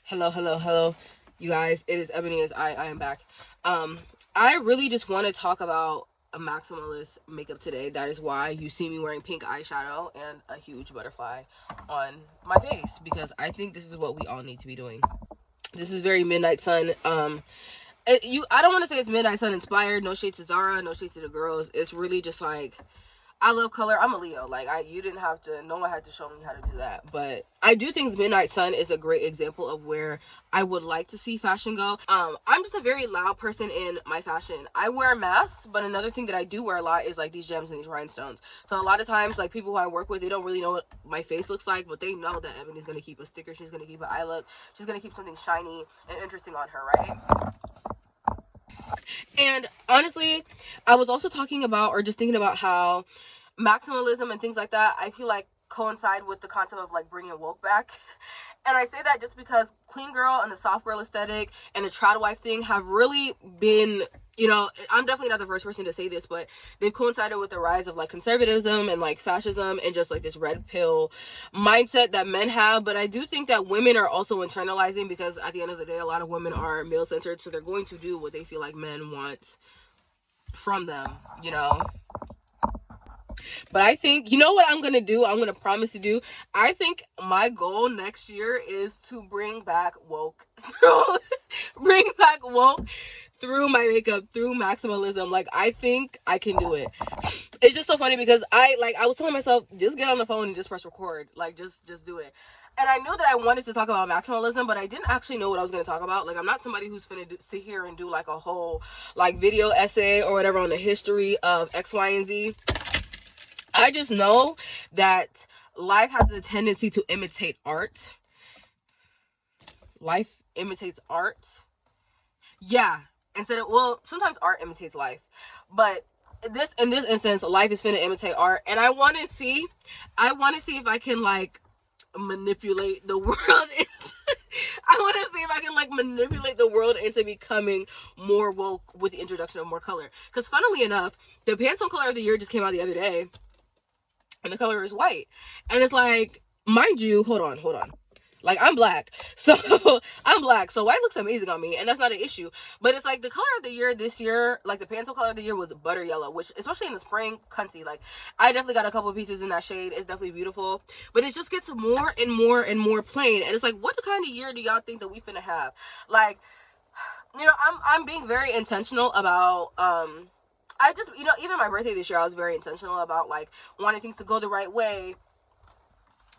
Hello, hello, hello, you guys. It is Ebony as I am back. I really just want to talk about a maximalist makeup today. That is why you see me wearing pink eyeshadow and a huge butterfly on my face, because I think this is what we all need to be doing. This is very Midnight Sun. I don't want to say it's Midnight Sun inspired. No shade to Zara, no shade to the girls. It's really just like I love color. I'm a Leo. You didn't have to, no one had to show me how to do that. But I do think Midnight Sun is a great example of where I would like to see fashion go. I'm just a very loud person in my fashion. I wear masks, but another thing that I do wear a lot is like these gems and these rhinestones. So a lot of times, like people who I work with, they don't really know what my face looks like, but they know that Ebony's gonna keep a sticker. She's gonna keep an eye look. She's gonna keep something shiny and interesting on her, right? And honestly, I was also talking about, or just thinking about how maximalism and things like that, I feel like coincide with the concept of like bringing woke back. And I say that just because clean girl and the soft girl aesthetic and the trad wife thing have really been, I'm definitely not the first person to say this, but they've coincided with the rise of like conservatism and like fascism and just like this red pill mindset that men have. But I do think that women are also internalizing, because at the end of the day, a lot of women are male centered, so they're going to do what they feel like men want from them. But I think, you know what I'm going to do? I'm going to promise to do. I think my goal next year is to bring back woke. Bring back woke through my makeup, through maximalism. Like, I think I can do it. It's just so funny because I was telling myself, just get on the phone and just press record. Like, just do it. And I knew that I wanted to talk about maximalism, but I didn't actually know what I was going to talk about. Like, I'm not somebody who's going to sit here and do like a whole like video essay or whatever on the history of X, Y, and Z. I just know that life has a tendency to imitate art. Life imitates art. Yeah. Sometimes art imitates life. But in this instance, life is finna imitate art. And I want to see if I can like manipulate the world. I want to see if I can like manipulate the world into becoming more woke with the introduction of more color. Because funnily enough, the Pantone color of the year just came out the other day. And the color is white. And it's like, mind you, hold on. Like, I'm black. So, I'm black. So, white looks amazing on me. And that's not an issue. But it's like, the color of the year this year, like, the Pantone color of the year was butter yellow. Which, especially in the spring, cunty. Like, I definitely got a couple of pieces in that shade. It's definitely beautiful. But it just gets more and more and more plain. And it's like, what kind of year do y'all think that we finna have? Like, I'm being very intentional about, I just, even my birthday this year, I was very intentional about, like, wanting things to go the right way.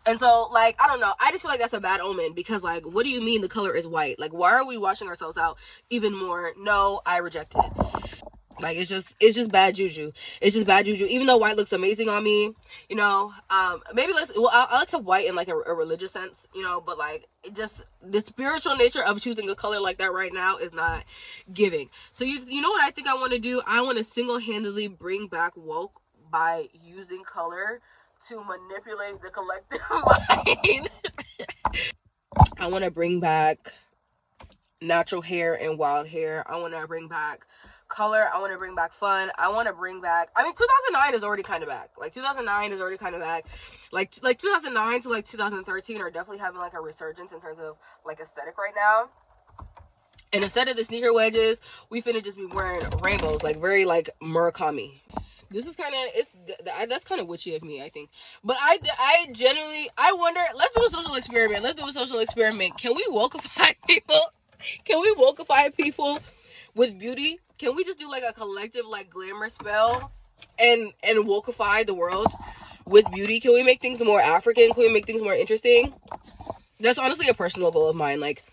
And so, like, I don't know. I just feel like that's a bad omen, because, like, what do you mean the color is white? Like, why are we washing ourselves out even more? No, I reject it. Like, it's just bad juju. It's just bad juju. Even though white looks amazing on me, maybe I'll accept white in, like, a religious sense, but, like, it just, the spiritual nature of choosing a color like that right now is not giving. So, you know what I think I want to do? I want to single-handedly bring back woke by using color to manipulate the collective mind. I want to bring back natural hair and wild hair. I want to bring back color. I want to bring back fun. I want to bring back, 2009 is already kind of back. Like, 2009 is already kind of back. Like 2009 to like 2013 are definitely having like a resurgence in terms of like aesthetic right now. And instead of the sneaker wedges, we finna just be wearing rainbows, like very like Murakami. This is kind of, that's kind of witchy of me, I think. But I genuinely, I wonder, let's do a social experiment. Can we wokeify people? Can we wokeify people with beauty? Can we just do like a collective like glamour spell and wokeify the world with beauty? Can we make things more African? Can we make things more interesting? That's honestly a personal goal of mine. Like,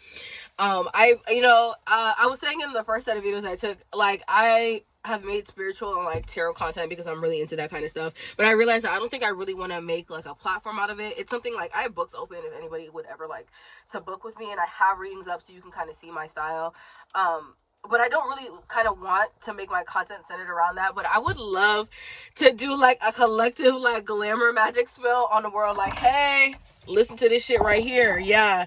I was saying in the first set of videos I took, like, I have made spiritual and like tarot content because I'm really into that kind of stuff, but I realized that I don't think I really want to make like a platform out of it. It's something like, I have books open if anybody would ever like to book with me, and I have readings up so you can kind of see my style, but I don't really kind of want to make my content centered around that. But I would love to do like a collective like glamour magic spell on the world, like, hey, listen to this shit right here. Yeah.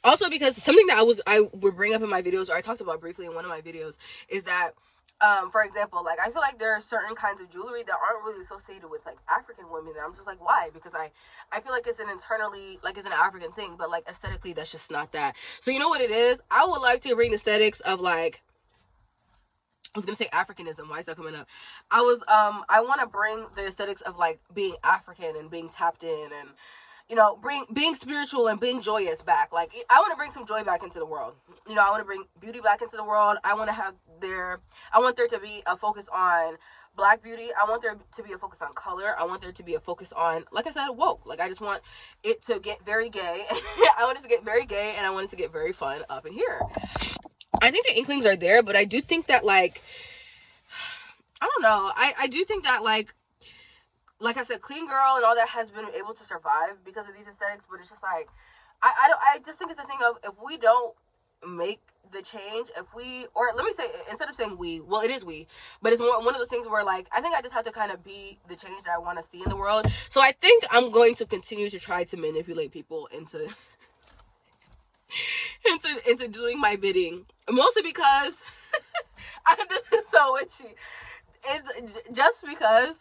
Also, because something that I would bring up in my videos, or I talked about briefly in one of my videos, is that For example, like, I feel like there are certain kinds of jewelry that aren't really associated with, like, African women, and I'm just like, why? Because I feel like it's an internally, like, it's an African thing, but, like, aesthetically, that's just not that. So you know what it is? I would like to bring the aesthetics of, like, I was gonna say Africanism. Why is that coming up? I want to bring the aesthetics of, like, being African and being tapped in, and, you know, being spiritual and being joyous back. Like, I want to bring some joy back into the world. You know, I want to bring beauty back into the world. I want there to be a focus on Black beauty. I want there to be a focus on color. I want there to be a focus on, like I said, woke. Like, I just want it to get very gay. I want it to get very gay, and I want it to get very fun up in here. I think the inklings are there, but I do think that, like, I don't know. I do think that, like I said, clean girl and all that has been able to survive because of these aesthetics, but it's just like, I just think it's a thing of, if we don't make the change, or let me say, instead of saying we, well, it is we, but it's one of those things where, like, I think I just have to kind of be the change that I want to see in the world. So I think I'm going to continue to try to manipulate people into into doing my bidding, mostly because this is so witchy. It's just because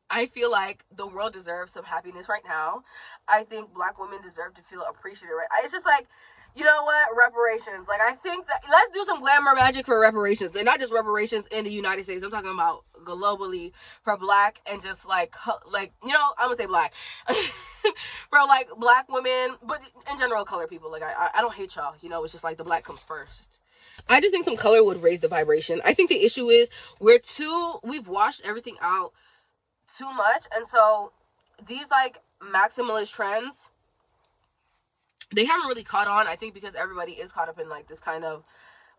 I feel like the world deserves some happiness right now. I think Black women deserve to feel appreciated. Right? It's just like, you know what? Reparations. Like, I think that let's do some glamour magic for reparations, and not just reparations in the United States. I'm talking about globally for Black and just like you know, I'm gonna say Black for, like, Black women, but in general, color people. Like, I don't hate y'all. You know, it's just like the Black comes first. I just think some color would raise the vibration. I think the issue is we've washed everything out too much, and so these, like, maximalist trends, they haven't really caught on. I think because everybody is caught up in, like, this kind of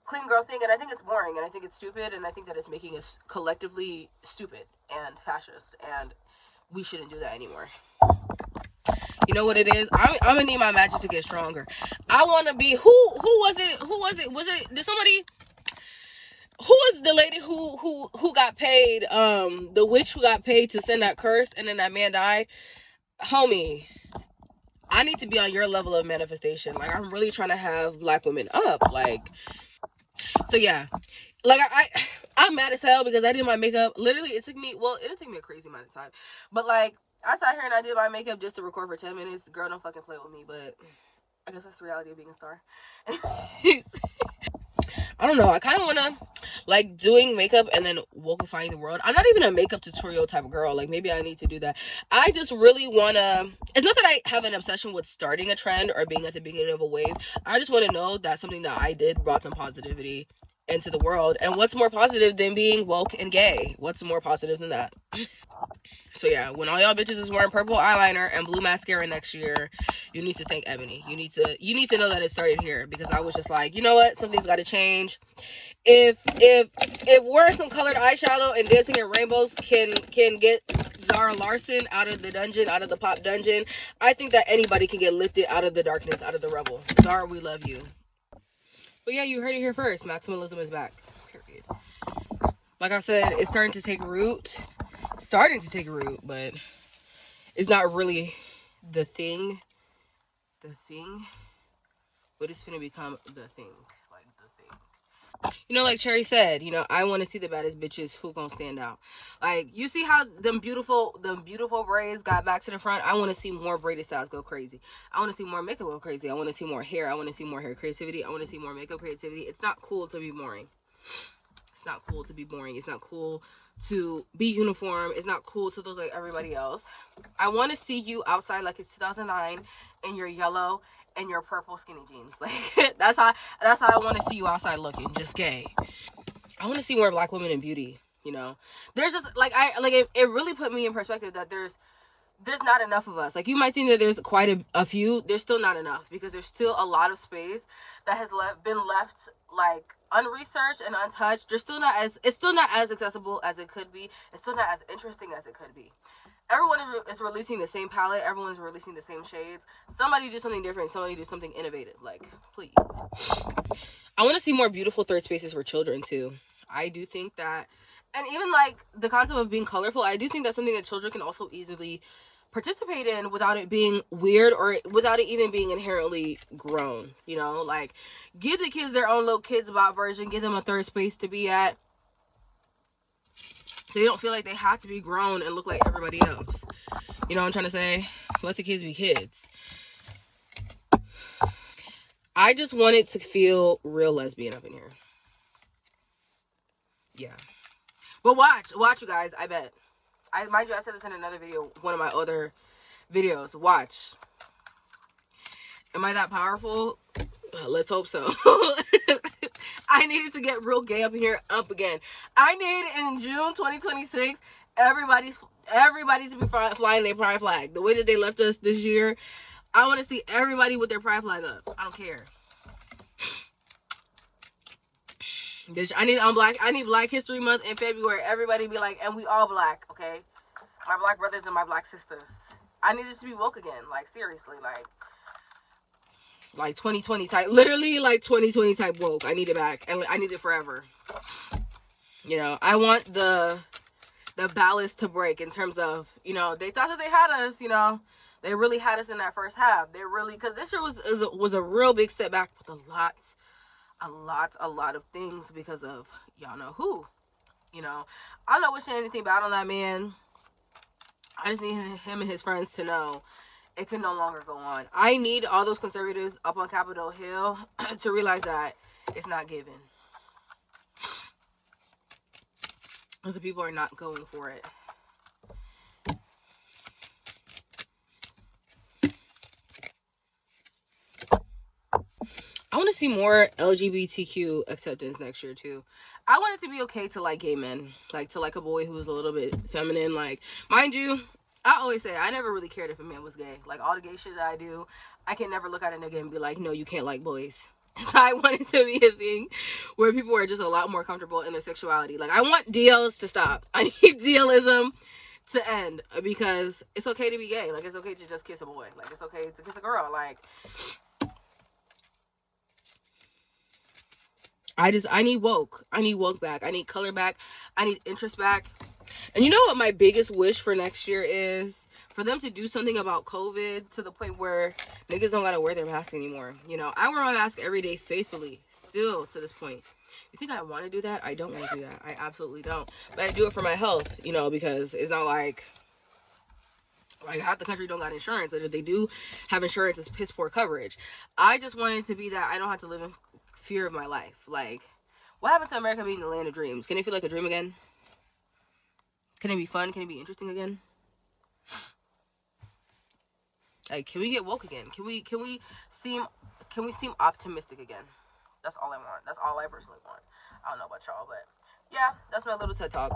clean girl thing, and I think it's boring, and I think it's stupid, and I think that it's making us collectively stupid and fascist, and we shouldn't do that anymore. You know what it is? I'm gonna need my magic to get stronger. I want to be, who was it did somebody, who was the lady who got paid, the witch who got paid to send that curse, and then that man died? Homie, I need to be on your level of manifestation. Like, I'm really trying to have Black women up. Like, so yeah, like, I'm mad as hell because I did my makeup. Literally, it didn't take me a crazy amount of time, but, like, I sat here and I did my makeup just to record for 10 minutes. The girl don't fucking play with me, but I guess that's the reality of being a star. I don't know. I kind of want to, like, doing makeup and then wokeifying the world. I'm not even a makeup tutorial type of girl. Like, maybe I need to do that. I just really want to, it's not that I have an obsession with starting a trend or being at the beginning of a wave. I just want to know that something that I did brought some positivity into the world. And what's more positive than being woke and gay? What's more positive than that? So yeah, when all y'all bitches is wearing purple eyeliner and blue mascara next year, you need to thank Ebony. You need to know that it started here, because I was just like, you know what, something's got to change. If wearing some colored eyeshadow and dancing in rainbows can get Zara Larson out of the dungeon, out of the pop dungeon, I think that anybody can get lifted out of the darkness, out of the rubble. Zara, we love you. But yeah, you heard it here first. Maximalism is back. Period. Like I said, it's starting to take root, but it's not really the thing, but it's gonna become the thing, like the thing. You know, like Cherry said, you know, I want to see the baddest bitches who gonna stand out. Like, you see how them beautiful braids got back to the front? I want to see more braided styles go crazy. I want to see more makeup go crazy. I want to see more hair. I want to see more hair creativity. I want to see more makeup creativity. It's not cool to be boring. It's not cool to be boring. It's not cool to be uniform. It's not cool to look like everybody else. I want to see you outside like it's 2009 in your yellow and your purple skinny jeans. Like, that's how I want to see you outside looking, just gay. I want to see more Black women in beauty, you know. There's just, like, it really put me in perspective that there's not enough of us. Like, you might think that there's quite a few. There's still not enough, because there's still a lot of space that has been left, like, unresearched and untouched. It's still not as accessible as it could be. It's still not as interesting as it could be. Everyone is releasing the same palette. Everyone's releasing the same shades. Somebody do something different. Somebody do something innovative. Like, please. I want to see more beautiful third spaces for children too. I do think that, and even like the concept of being colorful, I do think that's something that children can also easily participate in without it being weird or without it even being inherently grown. You know, like, give the kids their own little Kids Bop version, give them a third space to be at, so they don't feel like they have to be grown and look like everybody else. You know what I'm trying to say? Let the kids be kids. I just want it to feel real lesbian up in here. Yeah. But watch, you guys. I bet. Mind you, I said this in another video, one of my other videos. Watch. Am I that powerful? Let's hope so. I needed to get real gay up in here, up again. I need, in June 2026, everybody to be flying their pride flag. The way that they left us this year, I want to see everybody with their pride flag up. I don't care. Bitch, I need Black History Month in February. Everybody be like, and we all black, okay? My black brothers and my black sisters. I need this to be woke again. Like, seriously, like 2020 type, literally like 2020 type woke. I need it back, and I need it forever. You know, I want the ballast to break in terms of, you know, they thought that they had us, you know, they really had us in that first half. They really, because this year was a real big setback with a lot of things because of y'all know who. You know, I'm not wishing anything bad on that man. I just need him and his friends to know it can no longer go on. I need all those conservatives up on Capitol Hill to realize that it's not given. The people are not going for it. I want to see more LGBTQ acceptance next year too. I want it to be okay to like gay men, like to like a boy who's a little bit feminine. Like, mind you, I always say I never really cared if a man was gay. Like, all the gay shit that I do, I can never look at a nigga and be like, no, you can't like boys. So I want it to be a thing where people are just a lot more comfortable in their sexuality. Like, I want DLs to stop. I need DLism to end, because it's okay to be gay. Like, it's okay to just kiss a boy. Like, it's okay to kiss a girl. Like, I need woke. I need woke back. I need color back. I need interest back. And you know what my biggest wish for next year is? For them to do something about COVID to the point where niggas don't gotta wear their mask anymore. You know, I wear my mask every day faithfully, still to this point. You think I want to do that? I don't want to do that. I absolutely don't. But I do it for my health, you know, because it's not like half the country don't got insurance. And if they do have insurance, it's piss poor coverage. I just want it to be that I don't have to live in fear of my life. Like, what happened to America being the land of dreams? Can it feel like a dream again? Can it be fun? Can it be interesting again? Like, can we get woke again? Can we seem optimistic again? That's all I want. That's all I personally want. I don't know about y'all, but yeah, that's my little TED talk.